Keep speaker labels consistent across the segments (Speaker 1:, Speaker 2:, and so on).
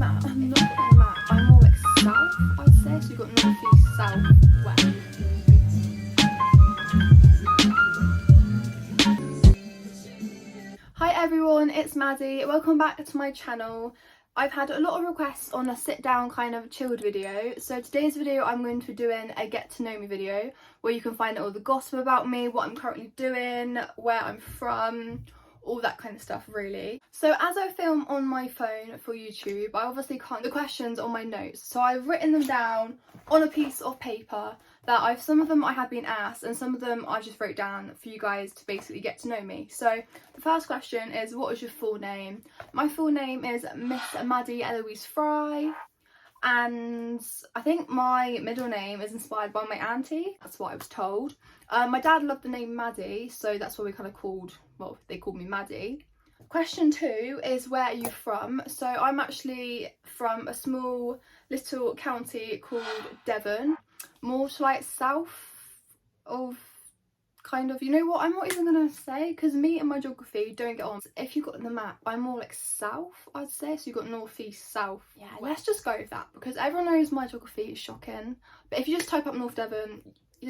Speaker 1: Matt. I'm not got Matt. I'm more like south, I'd say. So you've got north, east, south, west. Hi everyone, it's Maddie. Welcome back to my channel. I've had a lot of requests on a sit down kind of chilled video. So today's video I'm going to be doing a get to know me video where you can find out all the gossip about me, what I'm currently doing, where I'm from, all that kind of stuff really. So as I film on my phone for YouTube, I obviously can't the questions on my notes. So I've written them down on a piece of paper that some of them I have been asked and some of them I just wrote down for you guys to basically get to know me. So the first question is, what is your full name? My full name is Miss Maddie Eloise Fry, and I think my middle name is inspired by my auntie. That's what I was told. My dad loved the name Maddie, so that's why they called me Maddie. Question 2 is, where are you from? So I'm actually from a small little county called Devon, more to like south of kind of, you know what, I'm not even gonna say because me and my geography don't get on. If you got the map, I'm more like south, I'd say. So you've got north, east, south. Yeah, let's just go with that because everyone knows my geography is shocking. But if you just type up North Devon,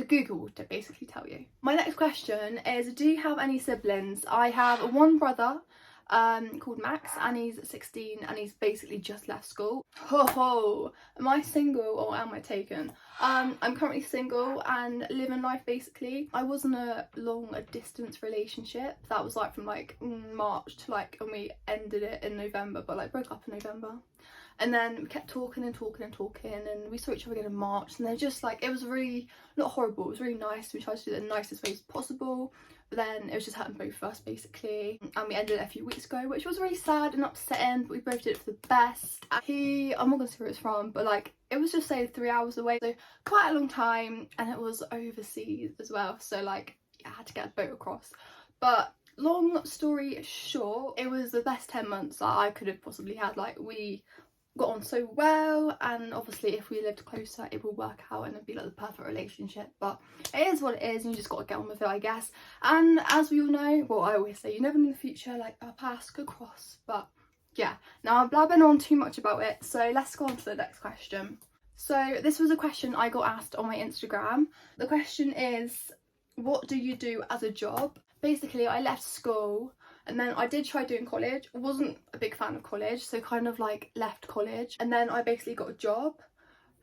Speaker 1: Google will basically tell you. My next question is, do you have any siblings? I have one brother called Max, and he's 16 and he's basically just left school. Am I single or am I taken? I'm currently single and living life basically. I was in a long distance relationship that was like from like March to like, and we ended it in November, but like broke up in November. And then we kept talking and we saw each other again in March, and then just like, it was really not horrible, it was really nice. We tried to do it in the nicest ways possible, but then it was just happening both of us basically, and we ended it a few weeks ago, which was really sad and upsetting, but we both did it for the best. I'm not gonna say where it's from, but like, it was just say 3 hours away, so quite a long time, and it was overseas as well, so like, yeah, I had to get a boat across. But long story short, it was the best 10 months that I could have possibly had. Like, we got on so well, and obviously if we lived closer it will work out and it'd be like the perfect relationship, but it is what it is and you just got to get on with it, I guess. And as we all know, well, I always say you never know in the future, like our paths could cross. But yeah, now I'm blabbing on too much about it, so let's go on to the next question. So this was a question I got asked on my Instagram. The question is, what do you do as a job? Basically, I left school and then I did try doing college. I wasn't a big fan of college, so kind of like left college, and then I basically got a job,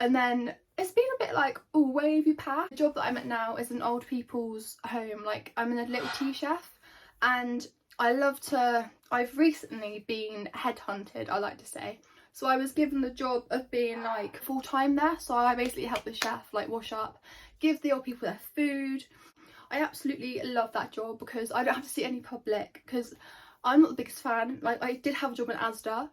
Speaker 1: and then it's been a bit like, oh, where have you passed? The job that I'm at now is an old people's home. Like, I'm in a little tea chef, and I've recently been headhunted, I like to say. So I was given the job of being like full-time there, so I basically help the chef like wash up, give the old people their food. I absolutely love that job because I don't have to see any public, because I'm not the biggest fan. Like, I did have a job in Asda,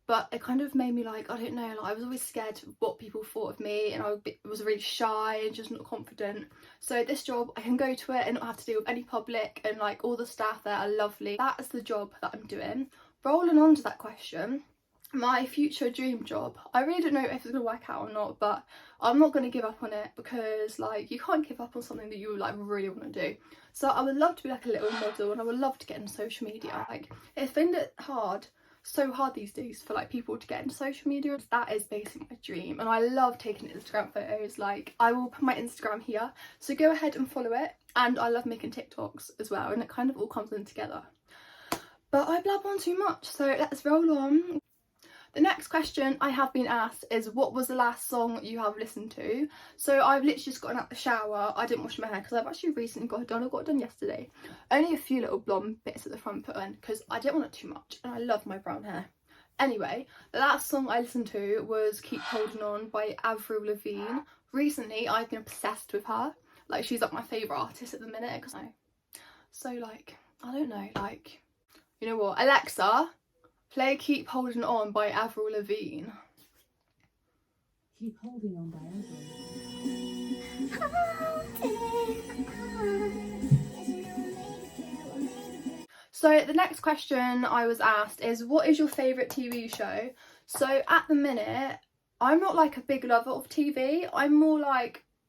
Speaker 1: but it kind of made me like, I don't know, like I was always scared of what people thought of me, and I was really shy and just not confident. So this job, I can go to it and not have to deal with any public, and like all the staff there are lovely. That is the job that I'm doing. Rolling on to that question, my future dream job, I really don't know if it's gonna work out or not, but I'm not gonna give up on it, because like, you can't give up on something that you like really want to do. So I would love to be like a little model, and I would love to get into social media. Like, I find it so hard these days for like people to get into social media. That is basically my dream, and I love taking Instagram photos. Like, I will put my Instagram here, so go ahead and follow it. And I love making TikToks as well, and it kind of all comes in together. But I blab on too much, so let's roll on. The next question I have been asked is, what was the last song you have listened to? So I've literally just gotten out the shower. I didn't wash my hair because I've actually recently got it done. I got it done yesterday. Only a few little blonde bits at the front put in because I didn't want it too much, and I love my brown hair. Anyway, the last song I listened to was Keep Holding On by Avril Lavigne. Recently I've been obsessed with her. Like, she's like my favourite artist at the minute, because like, I don't know, like, you know what, Alexa, play Keep Holding On by Avril Lavigne.
Speaker 2: Keep holding on by Avril.
Speaker 1: So the next question I was asked is, what is your favourite TV show? So at the minute, I'm not like a big lover of TV. I'm more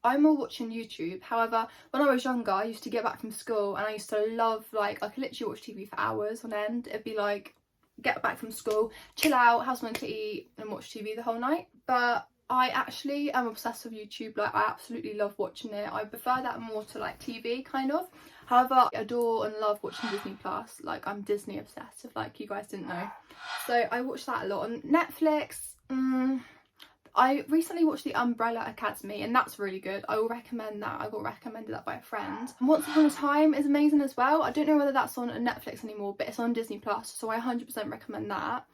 Speaker 1: watching YouTube. However, when I was younger, I used to get back from school and I used to love, like, I could literally watch TV for hours on end. It'd be like get back from school, chill out, have something to eat and watch TV the whole night. But I actually am obsessed with YouTube. Like, I absolutely love watching it. I prefer that more to like TV kind of. However, I adore and love watching Disney Plus. Like, I'm Disney obsessed, if like you guys didn't know. So I watch that a lot. On Netflix, I recently watched The Umbrella Academy, and that's really good. I will recommend that. I got recommended that by a friend. And Once Upon a Time is amazing as well. I don't know whether that's on Netflix anymore, but it's on Disney Plus, so I 100% recommend that.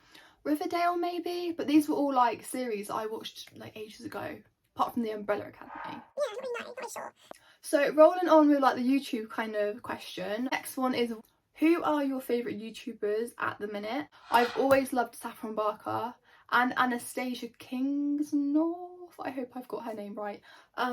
Speaker 1: Riverdale maybe, but these were all like series I watched like ages ago, apart from The Umbrella Academy. Yeah, not sure. So rolling on with like the YouTube kind of question. Next one is, who are your favourite YouTubers at the minute? I've always loved Saffron Barker and Anastasia Kingsnorth. I hope I've got her name right,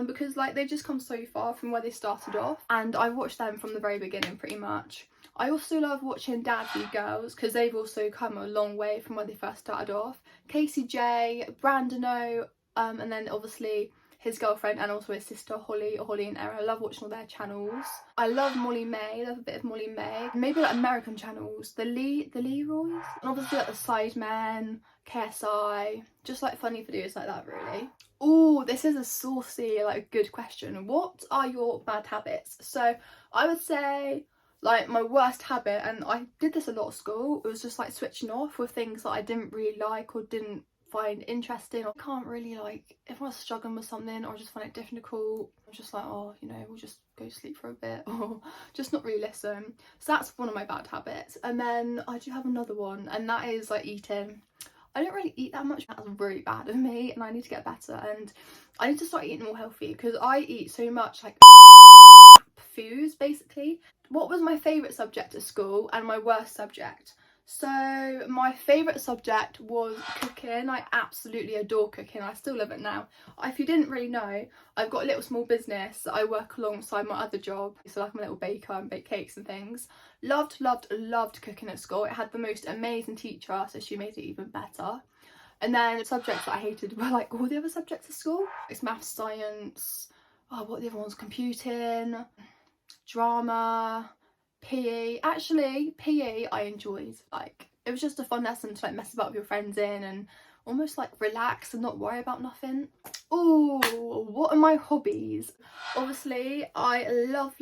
Speaker 1: because like they've just come so far from where they started off, and I watched them from the very beginning pretty much. I also love watching Daddy Girls because they've also come a long way from where they first started off. Casey J, Brandon O, and then obviously his girlfriend and also his sister Holly and Erin. I love watching all their channels. I love Molly May, I love a bit of Molly May. Maybe like American channels, the Leroys, and obviously like the Sidemen, KSI, just like funny videos like that really. Oh, this is a saucy, like good question. What are your bad habits? So I would say like my worst habit, and I did this a lot at school, it was just like switching off with things that I didn't really like or didn't find interesting. I can't really, like, if I was struggling with something or just find it difficult, I'm just like, oh, you know, we'll just go to sleep for a bit or just not really listen. So that's one of my bad habits. And then I do have another one, and that is like eating. I don't really eat that much. That's really bad of me, and I need to get better, and I need to start eating more healthy because I eat so much like foods basically. What was my favourite subject at school and my worst subject? So my favourite subject was cooking. I absolutely adore cooking. I still love it now. If you didn't really know, I've got a little small business that I work alongside my other job. So like I'm a little baker and bake cakes and things. Loved cooking at school. It had the most amazing teacher, so she made it even better. And then subjects that I hated were like all the other subjects at school. It's maths, science, what the other ones, computing, drama, PE. Actually, PE I enjoyed. Like, it was just a fun lesson to like mess about with your friends in and almost like relax and not worry about nothing. Oh, what are my hobbies? Obviously, I love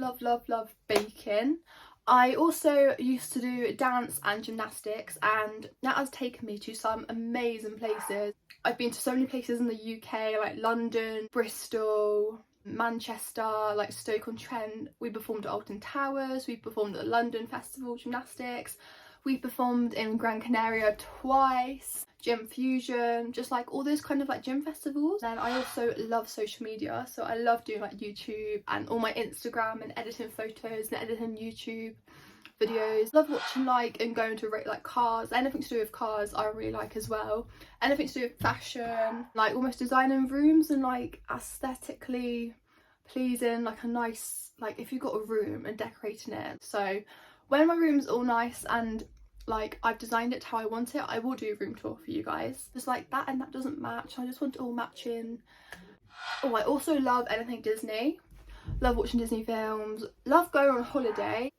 Speaker 1: baking. I also used to do dance and gymnastics, and that has taken me to some amazing places. I've been to so many places in the UK, like London, Bristol, Manchester, like Stoke-on-Trent. We performed at Alton Towers, we performed at the London Festival Gymnastics, we performed in Gran Canaria twice, Gym Fusion, just like all those kind of like gym festivals. And I also love social media, so I love doing like YouTube and all my Instagram and editing photos and editing YouTube videos. Love watching like and going to rate like cars, anything to do with cars I really like as well. Anything to do with fashion, like almost designing rooms and like aesthetically pleasing, like a nice, like if you've got a room and decorating it. So when my room's all nice and like I've designed it how I want it, I will do a room tour for you guys. Just like that and that doesn't match, I just want it all matching. Oh, I also love anything Disney. Love watching Disney films, love going on holiday.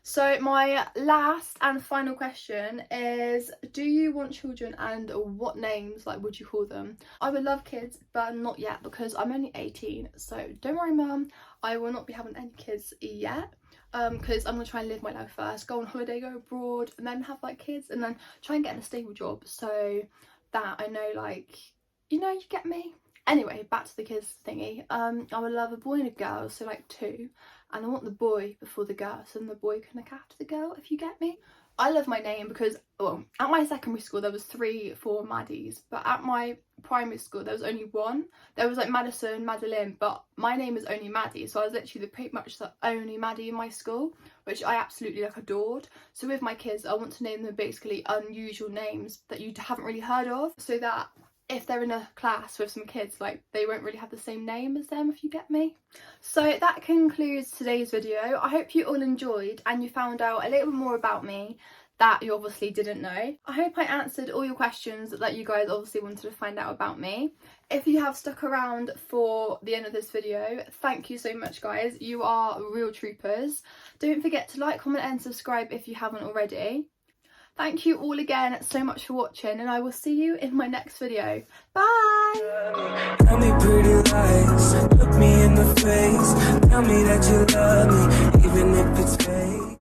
Speaker 1: So my last and final question is, do you want children and what names like would you call them? I would love kids, but not yet because I'm only 18, so don't worry mum, I will not be having any kids yet, because I'm going to try and live my life first, go on holiday, go abroad, and then have like kids, and then try and get in a stable job so that I know, like, you know, you get me. Anyway, back to the kids thingy. I would love a boy and a girl, so like 2. And I want the boy before the girl, so then the boy can look after the girl, if you get me. I love my name because, well, at my secondary school there was 3, 4 Maddies, but at my primary school there was only 1. There was like Madison, Madeline, but my name is only Maddie, so I was literally pretty much the only Maddie in my school, which I absolutely like adored. So with my kids, I want to name them basically unusual names that you haven't really heard of, so that if they're in a class with some kids, like they won't really have the same name as them, if you get me. So that concludes today's video. I hope you all enjoyed and you found out a little bit more about me that you obviously didn't know. I hope I answered all your questions that you guys obviously wanted to find out about me. If you have stuck around for the end of this video, thank you so much guys, you are real troopers. Don't forget to like, comment and subscribe if you haven't already. Thank you all again so much for watching, and I will see you in my next video. Bye!
Speaker 2: Tell me pretty lies, look me in the face, tell me that you love me, even if it's fake.